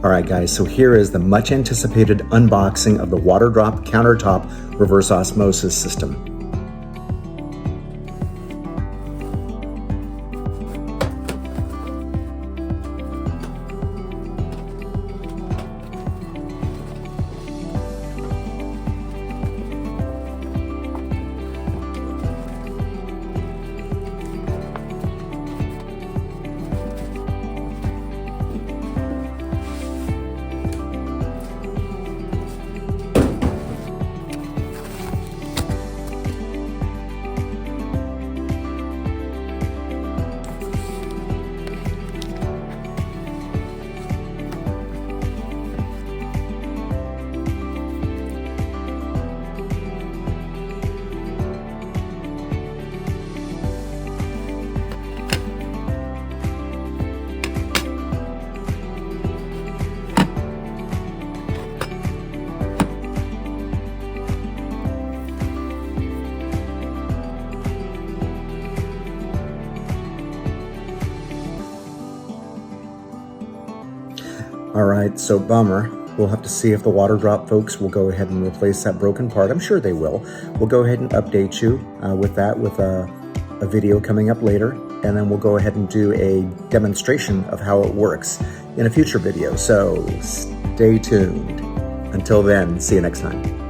All right, guys, so here is the much anticipated unboxing of the Waterdrop Countertop reverse osmosis system. All right, so bummer. We'll have to see if the Waterdrop folks will go ahead and replace that broken part. I'm sure they will. We'll go ahead and update you with that with a video coming up later, and then we'll go ahead and do a demonstration of how it works in a future video. So stay tuned. Until then, see you next time.